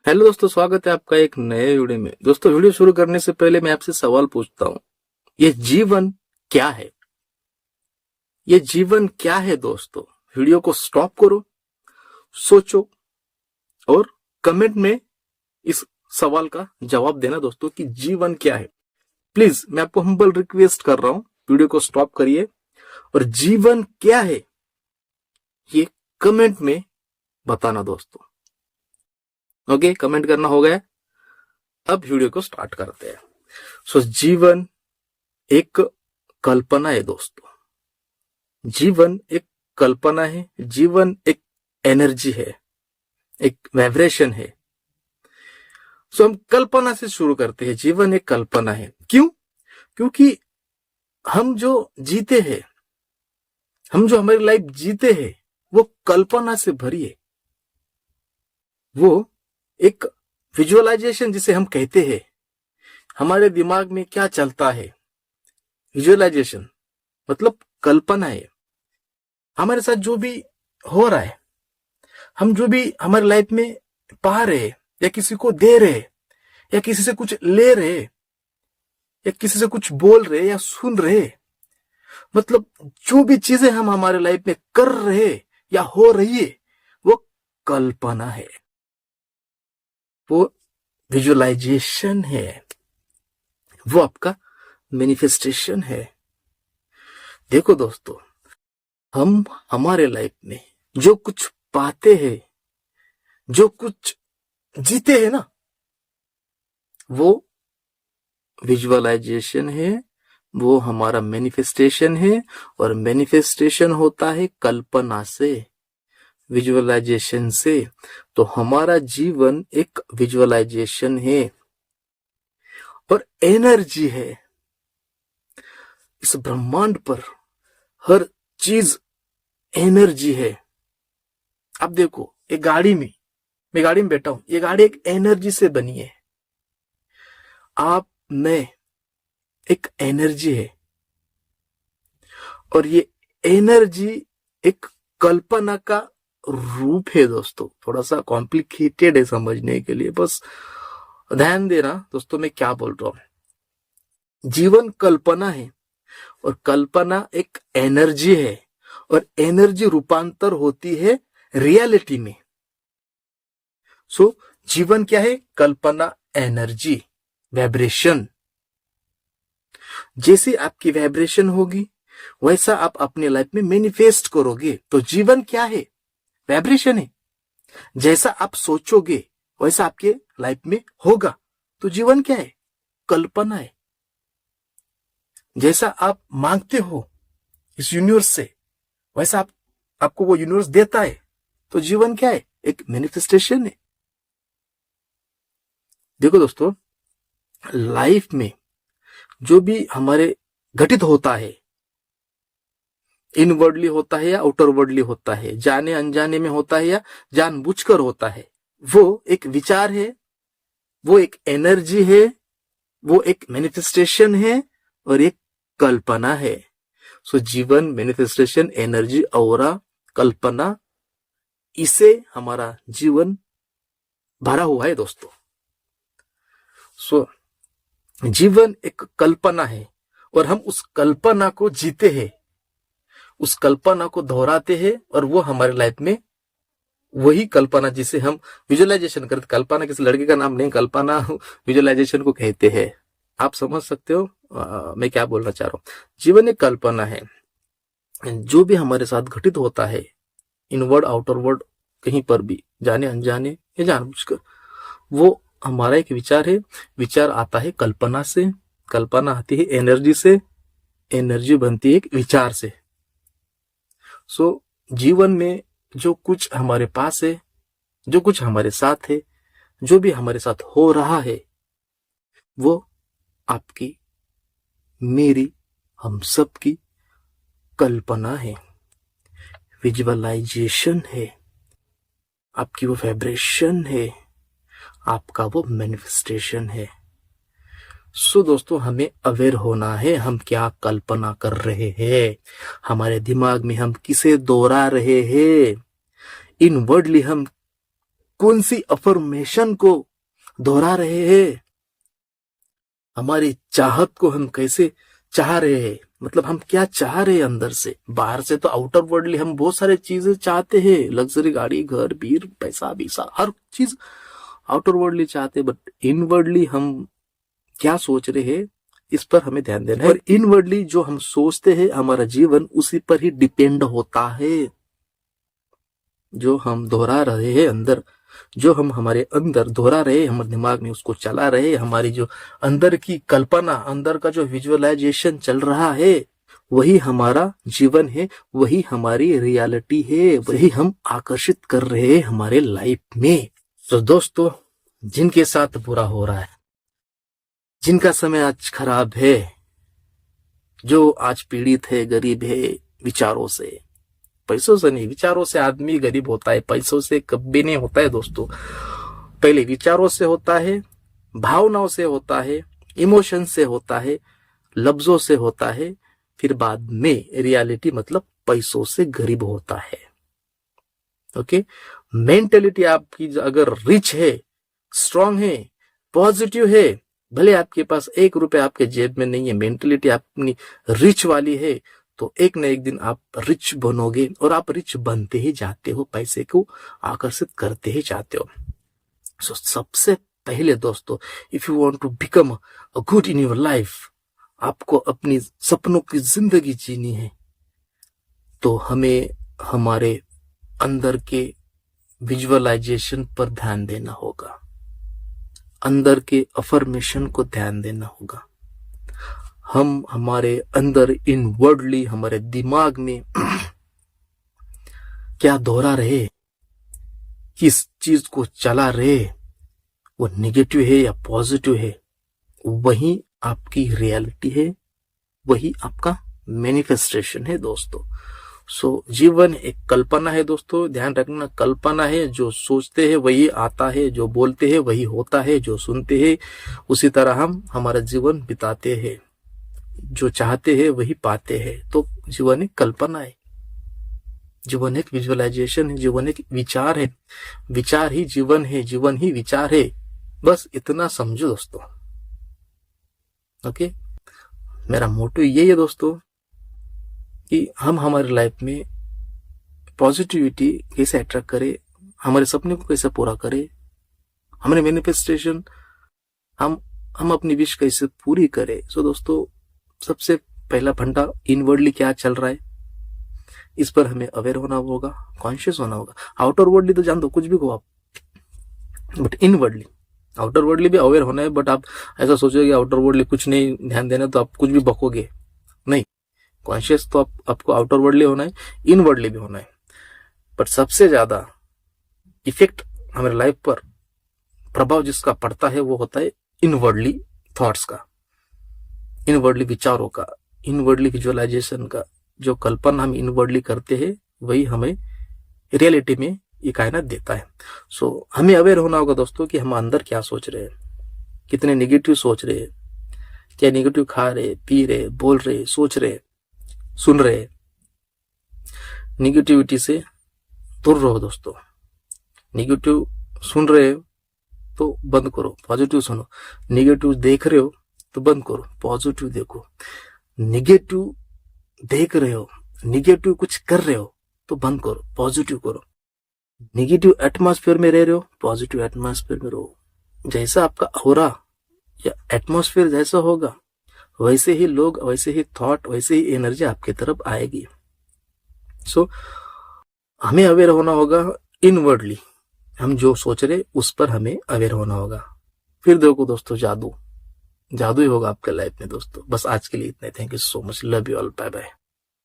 Hello दोस्तों, स्वागत है आपका एक नए वीडियो में। दोस्तों, वीडियो शुरू करने से पहले मैं आपसे सवाल पूछता हूँ, ये जीवन क्या है? ये जीवन क्या है दोस्तों? वीडियो को स्टॉप करो, सोचो और कमेंट में इस सवाल का जवाब देना दोस्तों कि जीवन क्या है। प्लीज, मैं आपको हम्बल रिक्वेस्ट कर रहा हूँ, वीडियो को स्टॉप करिए और जीवन क्या है ये कमेंट में बताना दोस्तों। ओके, कमेंट करना हो गया। अब वीडियो को स्टार्ट करते हैं। जीवन एक कल्पना है दोस्तों। जीवन एक कल्पना है। जीवन एक एनर्जी है, एक वाइब्रेशन है। हम कल्पना से शुरू करते हैं। जीवन एक कल्पना है। क्यों? क्योंकि हम जो जीते हैं, हम जो हमारी लाइफ जीते हैं, वो कल्पना से भरी है। वो एक विजुअलाइजेशन जिसे हम कहते हैं, हमारे दिमाग में क्या चलता है, विजुअलाइजेशन मतलब कल्पना है। हमारे साथ जो भी हो रहा है, हम जो भी हमारी लाइफ में पा रहे या किसी को दे रहे या किसी से कुछ ले रहे या किसी से कुछ बोल रहे या सुन रहे, मतलब जो भी चीजें हम हमारे लाइफ में कर रहे या हो रही है, वो कल्पना है, वो विजुअलाइजेशन है, वो आपका मैनिफेस्टेशन है। देखो दोस्तों, हम हमारे लाइफ में जो कुछ पाते हैं, जो कुछ जीते हैं ना, वो विजुअलाइजेशन है, वो हमारा मैनिफेस्टेशन है। और मैनिफेस्टेशन होता है कल्पना से, विजुअलाइजेशन से। तो हमारा जीवन एक विजुअलाइजेशन है और एनर्जी है। इस ब्रह्मांड पर हर चीज एनर्जी है। अब देखो, एक गाड़ी में, मैं गाड़ी में बैठा हूं, ये गाड़ी एक एनर्जी से बनी है। आप, मैं एक एनर्जी है और ये एनर्जी एक कल्पना का रूप है दोस्तों। थोड़ा सा कॉम्प्लिकेटेड है समझने के लिए, बस ध्यान देना दोस्तों मैं क्या बोल रहा हूं। जीवन कल्पना है और कल्पना एक एनर्जी है और एनर्जी रूपांतर होती है रियलिटी में। जीवन क्या है? कल्पना, एनर्जी, वाइब्रेशन। जैसी आपकी वाइब्रेशन होगी वैसा आप अपने लाइफ में मैनिफेस्ट करोगे। तो जीवन क्या है? वाइब्रेशन है। जैसा आप सोचोगे वैसा आपके लाइफ में होगा। तो जीवन क्या है? कल्पना है। जैसा आप मांगते हो इस यूनिवर्स से, वैसा आपको वो यूनिवर्स देता है। तो जीवन क्या है? एक मैनिफेस्टेशन है। देखो दोस्तों, लाइफ में जो भी हमारे घटित होता है, इनवर्डली होता है या आउटरवर्डली होता है, जाने अनजाने में होता है या जानबूझकर होता है, वो एक विचार है, वो एक एनर्जी है, वो एक मैनिफेस्टेशन है और एक कल्पना है। जीवन, मैनिफेस्टेशन, एनर्जी, ऑरा, कल्पना, इसे हमारा जीवन भरा हुआ है दोस्तों। जीवन एक कल्पना है और हम उस कल्पना को जीते हैं, उस कल्पना को दोहराते हैं और वो हमारे लाइफ में वही कल्पना जिसे हम विजुअलाइजेशन करते। कल्पना किसी लड़के का नाम नहीं, कल्पना विजुअलाइजेशन को कहते हैं। आप समझ सकते हो मैं क्या बोलना चाह रहा हूं। जीवन एक कल्पना है। जो भी हमारे साथ घटित होता है, इनवर्ड आउटरवर्ड, कहीं पर भी, जाने अनजाने या जानबूझकर, वो हमारा एक विचार है। विचार आता है कल्पना से, कल्पना आती है एनर्जी से, एनर्जी बनती है एक विचार से। जीवन में जो कुछ हमारे पास है, जो कुछ हमारे साथ है, जो भी हमारे साथ हो रहा है, वो आपकी, मेरी, हम सब की कल्पना है, विजुअलाइजेशन है, आपकी वो वाइब्रेशन है, आपका वो मैनिफेस्टेशन है। दोस्तों, हमें अवेयर होना है हम क्या कल्पना कर रहे हैं, हमारे दिमाग में हम किसे दोहरा रहे हैं, इनवर्डली हम कौन सी अफर्मेशन को दोहरा रहे हैं, हमारी चाहत को हम कैसे चाह रहे हैं, मतलब हम क्या चाह रहे हैं अंदर से। बाहर से तो आउटर वर्ल्डली हम बहुत सारे चीजें चाहते हैं, लग्जरी गाड़ी, घर, बीर, पैसा, बीसा, हर चीज आउटर वर्ल्डली चाहते हैं, बट इनवर्डली हम क्या सोच रहे हैं इस पर हमें ध्यान देना है। और इनवर्डली जो हम सोचते हैं हमारा जीवन उसी पर ही डिपेंड होता है। जो हम दोहरा रहे हैं अंदर, जो हम हमारे अंदर दोहरा रहे, हमारे दिमाग में उसको चला रहे, हमारी जो अंदर की कल्पना, अंदर का जो विजुअलाइजेशन चल रहा है, वही हमारा जीवन है, वही हमारी रियलिटी है, वही हम आकर्षित कर रहे हैं हमारे लाइफ में। तो दोस्तों, जिनके साथ बुरा हो रहा है, जिनका समय आज खराब है, जो आज पीड़ित है, गरीब है विचारों से, पैसों से नहीं, विचारों से आदमी गरीब होता है, पैसों से कभी नहीं होता है दोस्तों। पहले विचारों से होता है, भावनाओं से होता है, इमोशन से होता है, लफ्जों से होता है, फिर बाद में रियलिटी मतलब पैसों से गरीब होता है। ओके, मेंटेलिटी आपकी अगर रिच है, स्ट्रांग है, पॉजिटिव है, भले आपके पास 1 रुपए आपके जेब में नहीं है, मेंटेलिटी अपनी रिच वाली है, तो एक न एक दिन आप रिच बनोगे और आप रिच बनते ही जाते हो, पैसे को आकर्षित करते ही जाते हो। सो सबसे पहले दोस्तों, if you want to become a good in your life, आपको अपनी सपनों की जिंदगी जीनी है, तो हमें हमारे अंदर के विजुअलाइजेशन पर ध्यान देना होगा, अंदर के अफर्मेशन को ध्यान देना होगा। हम हमारे अंदर इनवर्डली, हमारे दिमाग में क्या दोहरा रहे, किस चीज को चला रहे, वो नेगेटिव है या पॉजिटिव है, वही आपकी रियलिटी है, वही आपका मैनिफेस्टेशन है दोस्तों। सो जीवन एक कल्पना है दोस्तों, ध्यान रखना, कल्पना है। जो सोचते हैं वही आता है, जो बोलते हैं वही होता है, जो सुनते हैं उसी तरह हम हमारा जीवन बिताते हैं, जो चाहते हैं वही पाते हैं। तो जीवन एक कल्पना है, जीवन एक विजुअलाइजेशन है, जीवन एक विचार है, विचार ही जीवन है, जीवन ही विचार है। बस इतना समझो दोस्तों। ओके, मेरा मोटो ये है दोस्तों कि हम हमारी लाइफ में पॉजिटिविटी कैसे अट्रैक्ट करें, हमारे सपने को कैसे पूरा करें, हमारे मैनिफेस्टेशन, हम अपनी विश कैसे पूरी करें। सो दोस्तों, सबसे पहला फंडा इनवर्डली क्या चल रहा है, इस पर हमें अवेयर होना होगा, कॉन्शियस होना होगा। आउटर वर्डली तो जान दो, कुछ भी कहो आप, बट इनवर्डली, आउटर वर्डली भी अवेयर होना है। बट आप ऐसा सोचोगे आउटर वर्डली कुछ नहीं ध्यान देना तो आप कुछ भी बकोगे, नहीं। कॉन्शियस तो आपको आउटर वर्डली होना है, इनवर्डली भी होना है। बट सबसे ज्यादा इफेक्ट हमारे लाइफ पर, प्रभाव जिसका पड़ता है, वो होता है इनवर्डली थॉट्स का, इनवर्डली विचारों का, इनवर्डली विजुअलाइजेशन का। जो कल्पना हम इनवर्डली करते हैं वही हमें रियलिटी में ये कायनात देता है। सो हमें अवेयर होना होगा दोस्तों कि हम अंदर क्या सोच रहे हैं, कितने नेगेटिव सोच रहे हैं, क्या नेगेटिव खा रहे, पी रहे, बोल रहे, सोच रहे, सुन रहे। निगेटिविटी से दूर रहो दोस्तों। निगेटिव सुन रहे हो तो बंद करो, पॉजिटिव सुनो। निगेटिव देख रहे हो तो बंद करो, पॉजिटिव देखो। निगेटिव देख रहे हो, निगेटिव कुछ कर रहे हो तो बंद करो, पॉजिटिव करो। निगेटिव एटमॉस्फेयर में रह रहे हो, पॉजिटिव एटमॉस्फेयर में रहो। जैसा आपका ऑरा या एटमॉस्फेयर जैसा होगा, वैसे ही लोग, वैसे ही थॉट, वैसे ही एनर्जी आपके तरफ आएगी। सो हमें अवेयर होना होगा इनवर्डली, हम जो सोच रहे उस पर हमें अवेयर होना होगा। फिर देखो दोस्तों, जादू ही होगा आपके लाइफ में दोस्तों। बस आज के लिए इतना ही। Thank you so much, love you all, bye bye.